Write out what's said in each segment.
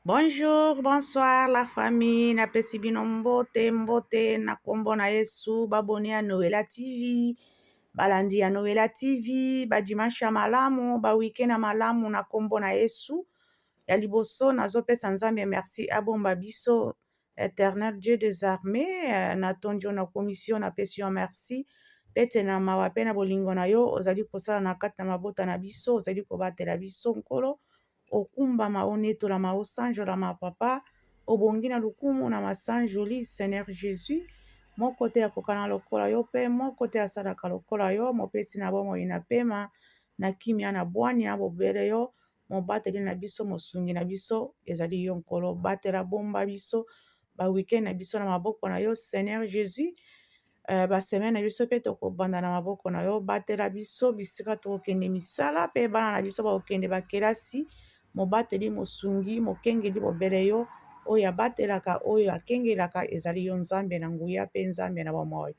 Bonjour, bonsoir la famille. Napesi bino mbote na kombo na Yesu. Babone ya Noela TV. Balandi ya Noela TV. Ba dimanche ya malamu. Ba weekend ya malamu na kombo na Yesu. Ya liboso nazopesa Nzambe merci abomba biso. Éternel Dieu des armées. Natondi yo na commission napesi yo merci. Pete na mawa pe na bolingo na yo. Ozali kosala na kati na mabota na biso. Ozali kobatela biso nkolo. Okumbama onetolama osanjolama papa obongi na lukumu na masanjoli Seigneur Jésus moko te akokana lokola yo mpe moko te asalaka lokola yo mopesi na bomoi na pema na kimia na bwani ya bobele yo mobateli na biso mosungi na biso ezali yo nkolo batela bomba biso ba weekend na biso na maboko na yo Seigneur Jésus basemaine na biso mpe tokobanda na maboko na yo batela biso bisika tokokende misala mpe bana na biso bakokende bakelasi mobateli mosungi mokengeli bobele yo oyo abatelaka oyo akengelaka ezali yo nzambe na nguya mpe nzambe na bomoi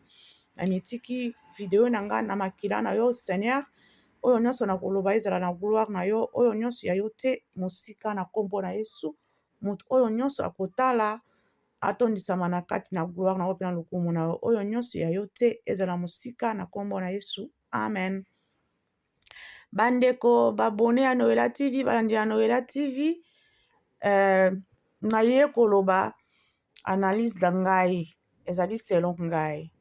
na mitiki video na nga na makila na yo Seigneur oyo nyonso na koloba ezala na gloire na yo oyo nyonso ya yo te mosika na kombo na Yesu moto oyo nyonso akotala atondisama na kati na gloire na yo mpe na lokumu na yo oyo nyonso ya yo te ezala mosika na kombo na Yesu amen. Bandeko babone ya Noela TV balandi ya Noela TV naye koloba analyse na ngai ezali selon ngai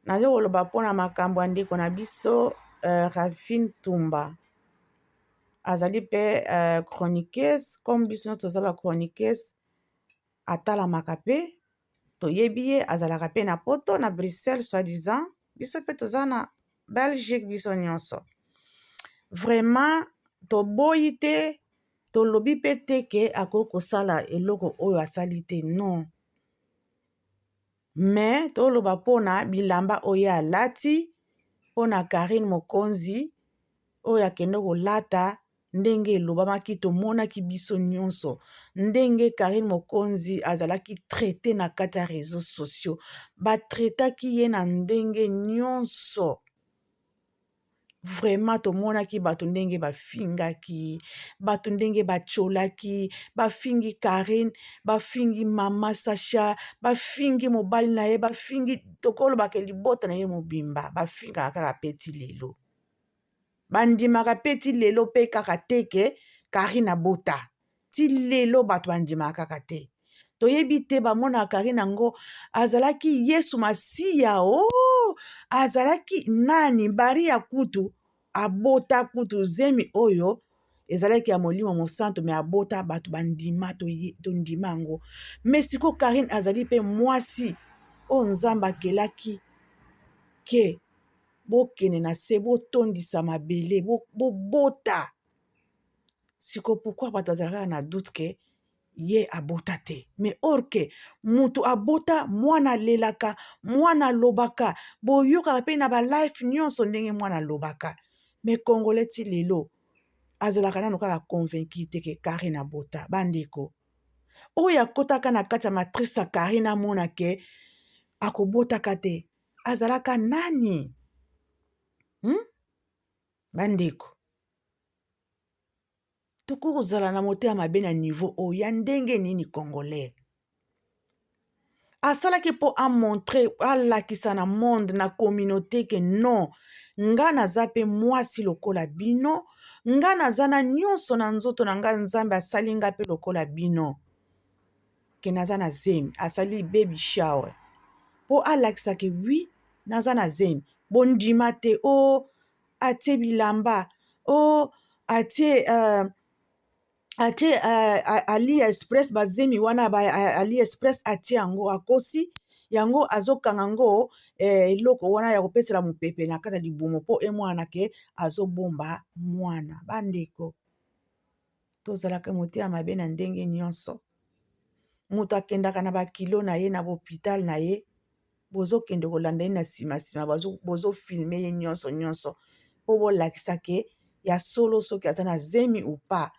naye koloba mpona makambo ya ndeko na biso Ravine Tumba azali mpe chroniqueuse comme biso nyonso toza ba chroniqueuse atalamaka mpe toyebi ye azalaka mpe na poto na Bruxelles soi-disant biso mpe toza na Belgique biso nyonso vraiment toboyi te tolobi mpe te ke akoki kosala eloko oyo asali te non mais toloba mpona bilamba oyo alati mpona Karine Mokonzi oyo akende kolata ndenge elobamaki tomonaki biso nyonso ndenge Karine Mokonzi azalaki traité na kati ya réseaux sociaux batraitaki ye na ndenge nyonso vraiment tomonaki bato ndenge bafingaki bato ndenge bacholaki bafingi Karine bafingi mama Sacha bafingi mobali na ye bafingi tokolobaka libota na ye mobimba bafingaka kaka peti lelo bandimaka mpe ti lelo mpe kaka te ke Karine abota ti lelo bato bandimaka kaka te toyebi te bamonaka Karine yango azalaki Yesu Masiya azalaki nani bari ya kutu abota kutu zemi oyo ezalaki ya molimo mosanto me abota bato bandima tondima yango me siko Karine azali mpe mwasi oyo Nzambe akelaki ke bokende na se botondisa mabele bobota siko pourquoi bato azalaka na doute ke ye abota te mais or ke mutu abota mwana alelaka mwana alobaka boyokaka mpe na balife nyonso ndenge mwana alobaka mais congolais ti lelo azalaka nano kaka convaincu te ke Karine abota bandeko oyo akotaka na kati ya matrice ya Karine amona ke akobotaka te azalaka nani bandeko tokoki kozala na motema mabe na niveau oyo ya ndenge nini congolais asalaki mpo amontre alakisa na monde na communauté ke non nga naza mpe mwasi lokola bino nga naza na nyonso na nzoto na nga Nzambe asali nga mpe lokola bino ke naza na zemi asali baby shower mpo alakisa ke wi naza na zemi bondima te atie bilamba atie AliExpress bazemi wana AliExpress atie yango akosi yango azokanga yango eloko wana ya kopesela mopepe na kati ya libumu mpo emwana ke azobomba mwana bandeko tozalaka motema mabe na ndenge nyonso moto akendaka na bakilo na ye na bopital na ye bozokende kolanda ye na nsima bozofilme ye nyonso mpo bolakisa ke ya solo soki aza na zemi upa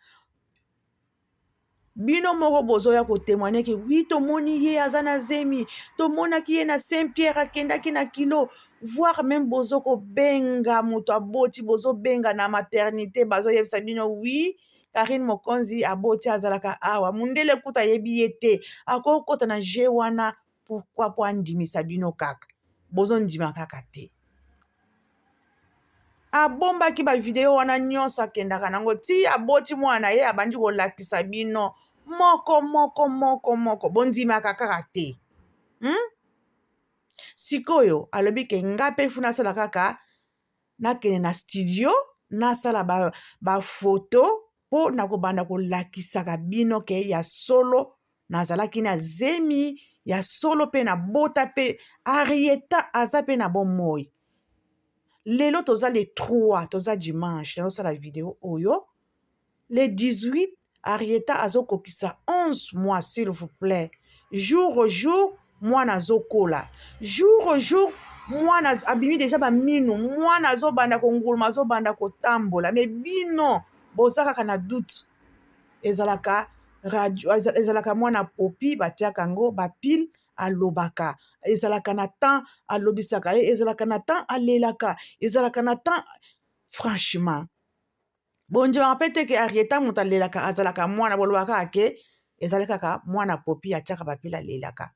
bino moko bozoya kotémoigne ke wi tomoni ye aza na zemi tomonaki ye na Saint Pierre akendaki na kilo voire même bozokobenga moto aboti bozobenga na maternité bazoyebisa bino wi Karine Mokonzi aboti azalaka awa mundele kuta yebi ye te akokota na je wana pourquoi po andimisa bino kaka bozondima kaka te abombaki bavideo wana nyonso akendaka nango ti aboti mwana ye abandi kolakisa bino moko bondimaka kaka te sikoyo alobi ke nga mpe fu nasala kaka nakende na studio nasala bafoto mpo nakobanda kolakisaka bino ke ya solo nazalaki na zemi ya solo mpe na bota mpe Arieta aza mpe na bomoi lelo toza le 3 toza dimanche nazosala video oyo le 18 Arieta azokokisa 11 mois s'il vous plaît jour au jour mwana azokola jour au jour mwana abimi deja baminu mwana azobanda konguluma azobanda kotambola me bino boza kaka na doute ezalaka radio ezalaka mwana popi batiaka yango bapile alobaka ezalaka na temps alobisaka ye ezalaka na temps alelaka ezalaka na temps franchement bonjemaka mpe te ke Arieta moto alelaka azalaka mwana bolobaka kaka ke ezali kaka mwana popi atiaka bapile alelaka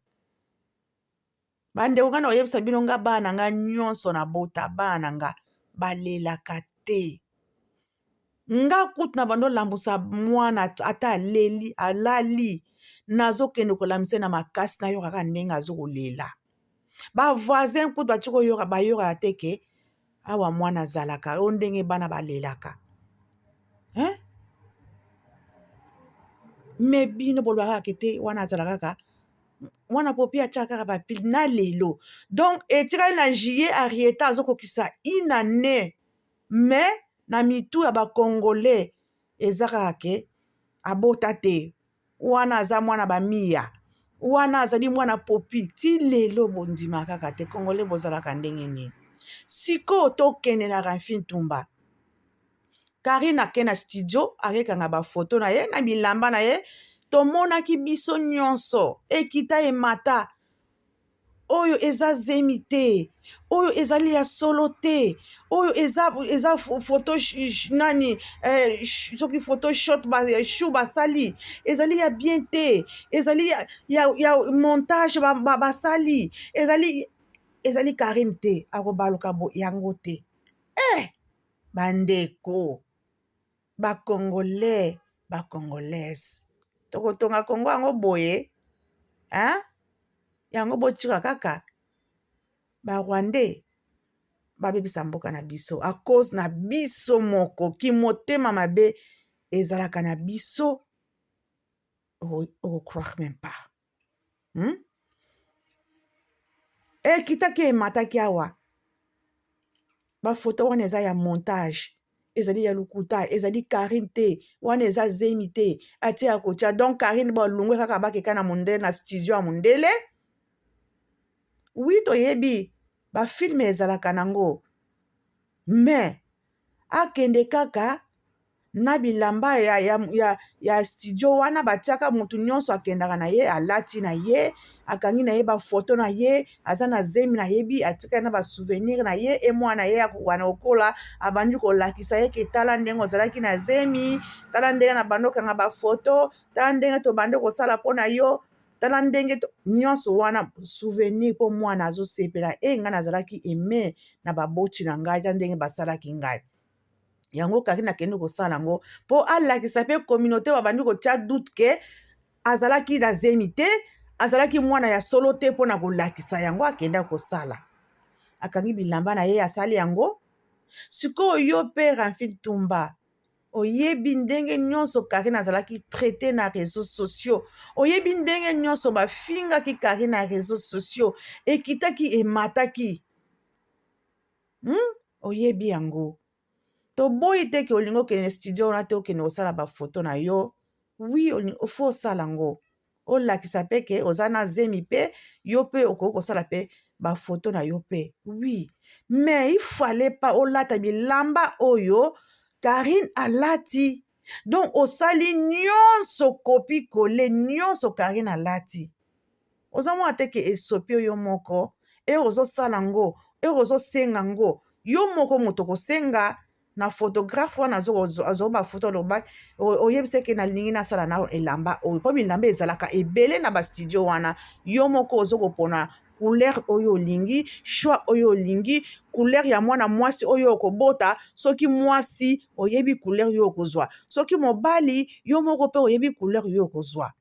bandeko nga na koyebisa bino nga bana nga nyonso na bota bana nga balelaka te nga kutu na bando lambusa mwana ata alali nazokende kolamisa na makasi nayoka kaka ndenge azokolela bavoisin kutu bati koyoka bayokaka te ke awa mwana azalaka oyo ndenge bana balelaka me bino bolobaka kaka te wana azalaka kaka mwana popi atiaka kaka bapile na lelo donc etikali na juillet Arieta azokokisa une année me na mitu ya bakongolais eza kaka ke abota te wana aza mwana bamiya wana azali mwana popi ti lelo bondima kaka te kongolais bozalaka ndenge nini sikoyo tokende na Ramfine Tumba Karine ake na studio akekanga bafoto na ye na bilamba na ye tomonaki biso nyonso ekita emata oyo eza zemi te oyo ezali ya solo te oyo eza foto nani soki photoshop shu basali ezali ya bien te ezali ya montage basali ezali Karine te akobaluka yango te bandeko bakongolais bakongolaise tokotonga kongo yango boye yango botika kaka barwandais babebisa mboka na biso a cause na biso moko kimotema mabe ezalaka na biso okocroire même pas ekitaki emataki awa bafoto wana eza ya montage ezali ya lukuta ezali Karine te wana eza zemi te atia kotia donc Karine balungwe kaka bakeka na mondele na studio ya mondele wi toyebi bafilme ezalaka nango me akende kaka na bilamba ya studio wana batiaka motu nyonso akendaka na ye alati na ye akangi na ye bafoto na ye aza na zemi nayebi atikali na basouvenir na ye emwana ye akowana kokola abandi kolakisa ye ke tala ndenge ozalaki na zemi tala ndenge na bando okanga bafoto tala ndenge tobandi kosala mpo na yo tala ndenge nyonso wana souvenir mpo mwana azosepela ngai nazalaki eme na baboti na ngai ta ndenge basalaki ngai yango Karine akende kosala yango mpo alakisa mpe communauté babandi kotia doute ke azalaki na zemi te azalaki mwana ya solo te mpo na kolakisa yango akenda kosala akangi bilamba na ye asali yango sikoyo yo mpe Ramfine Tumba oyebi ndenge nyonso Karine azalaki traité na réseaux sociaux oyebi ndenge nyonso bafingaki Karine na réseaux sociaux ekitaki emataki oyebi yango toboyi te ke olingi okende studio wana te okende kosala bafoto na yo wi ofo osala yango olakisa mpe ke oza na zemi mpe yo mpe okoki kosala mpe bafoto na yo mpe wi me ifale pa olata bilamba oyo Karine alati donc osali nyonso kopi kole nyonso Karine alati ozomona te ke esopi oyo moko ozosala yango ozosenga yango yo moko moto kosenga na photographe wana azo bafoto loba oyebisa ke nalingi nasala na elamba oyo mpo bilamba ezalaka ebele na bastudio wana yo moko ozokopona couleur oyo olingi choix oyo olingi couleur ya mwana mwasi oyo okobota soki mwasi oyebi couleur yo okozwa soki mobali yo moko mpe oyebi couleur yo okozwa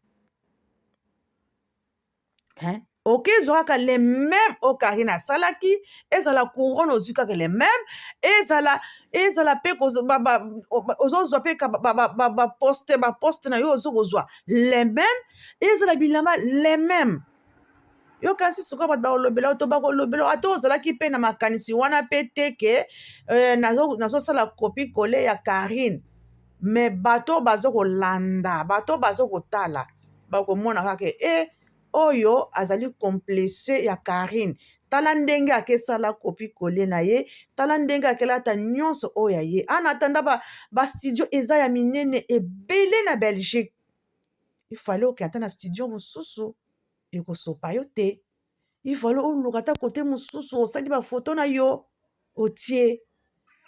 okezwa kaka les mêmes oyo Karine asalaki ezala couronne ozwi kaka les mêmes ezala mpe ozozwa mpe baposte na yo ozokozwa les mêmes ezala bilamba les mêmes yo kasi sikoyo bato bakolobela to bakolobela ata ozalaki mpe na makanisi wana mpe te ke nazosala kopi kole ya Karine me bato bazokolanda bato bazokotala bakomona kaka oyo azali komplese ya Karine tala ndenge akesala kopi kole na ye tala ndenge akelata nyonso oyo ya ye ana atanda bastudio eza ya minene ebele na Belgique ifale okende na studio mosusu ekosopa yo te ifale oluka ta kote mosusu osali bafoto na yo otie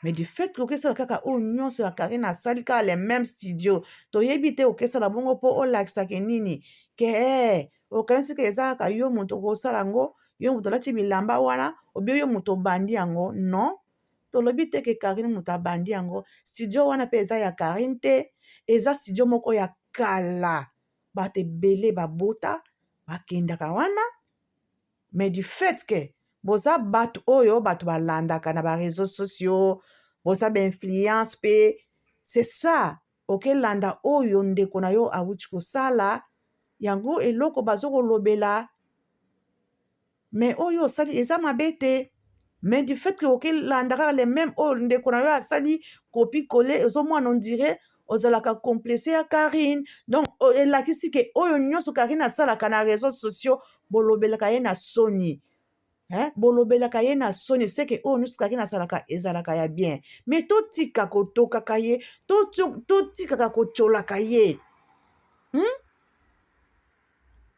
mais du fait que okesala kaka oyo nyonso ya Karine asali kaka le même studio toyebi te okesala bongo mpo olakisaka nini ke okanisi ke eza kaka yo moto okosala yango yo moto olati bilamba wana obi yo moto obandi yango non tolobi te ke Karine moto abandi yango studio wana mpe eza ya Karine te eza studio moko ya kala bato ebele babota bakendaka wana mais du fait ke boza bato oyo bato balandaka na bareseau sociaux boza bainfluence mpe c'est ça okelanda oyo ndeko na yo awuti kosala yango eloko bazokolobela mais oyo osali eza mabe te mais du fait ke okelanda kaka le même oyo ndeko na yo asali kopi kole ozomwana ondire ozalaka komplese ya Karine donc elakisi ke oyo nyonso Karine asalaka na réseaux sociaux bolobelaka ye na soni bolobelaka ye na soni seke oyo nyonso Karine asalaka ezalaka ya bien mais totika kotokaka ye totikaka kotiolaka ye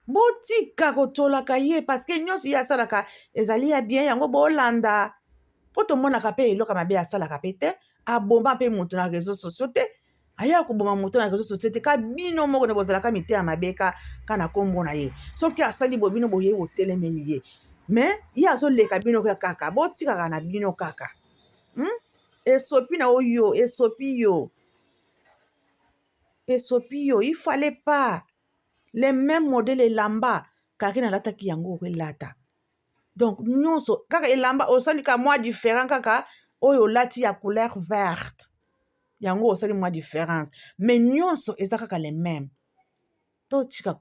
botika kotolaka ye parceke nyonso ye asalaka ezali ya bien yango bolanda mpo tomonaka mpe eloko mabe asalaka mpe te abomba mpe moto na réseau sociaux te aya koboma moto na réseau sociaux te ka bino moko ne bozalaka mite ya mabe ka na nkombo na ye soki asali bo bino boye botelemeli ye mais ye azoleka bino kaka botikaka na bino kaka esopi na oyo esopi yo ifale pas les mêmes modèles elamba Karine alataki yango okelata donc nyonso kaka elamba osali ka mwa différent kaka oyo olati ya couleur verte yango osali mwa différence mais nyonso eza kaka les mêmes totika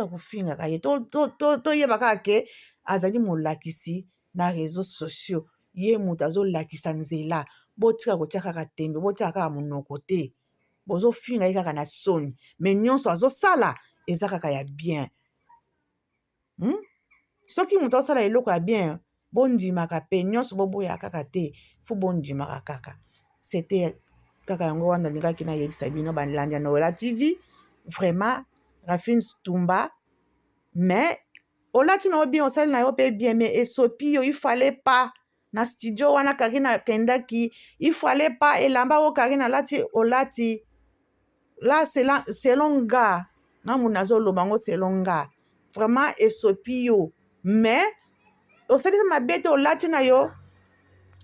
kofingaka ye toyeba kaka ke azali molakisi na réseaux sociaux ye moto azolakisa nzela botika kotia kaka tembe botika kaka monoko te bozofinga ye kaka na soni mais nyonso azosala eza kaka ya bien soki moto asala eloko ya bien bondimaka mpe nyonso boboya kaka te fu bondimaka kaka c'était kaka yango wana nalingaki nayebisa bino balandi ya Noela TV vraiment Rafine Stumba mais olati na yo bien osali na yo mpe bien mais esopi yo ifale pas na studio wana Karine akendaki ifale pas elamba oyo Karine alati olati là selon nga nga mundu azoloba ngo selon nga vraiment esopi yo mais osali mabe te olati na yo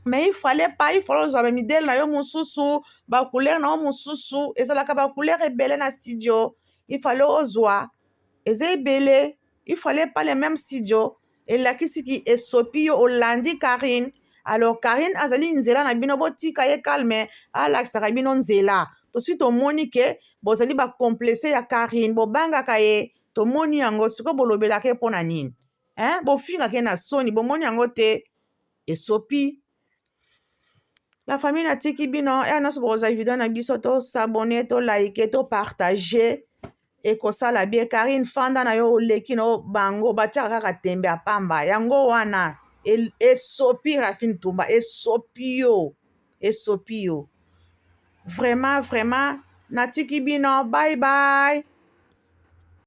mais ifale ozwa bamidele na yo mosusu bacouleur na yo mosusu ezalaka bacouleur ebele na studio ifale ozwa eza ebele ifale pas le même studio elakisi ki esopi yo olandi Karine alors Karine azali nzela na bino botika ye calme alakisaka bino nzela tosi tomoni ke bozali bakomplese ya Karine bobangaka ye tomoni yango sikoyo bolobelaka ye mpo na nini bofingaka ye na soni bomoni yango te esopi la famille natiki bino ya nyonso bokozwa video na biso tosabone tolike topartage ekosala bien Karine fanda na yo oleki na yo bango batiaka kaka tembe ya pamba yango wana esopi Rafine Stumba esopi yo vraiment natiki bino bye bye.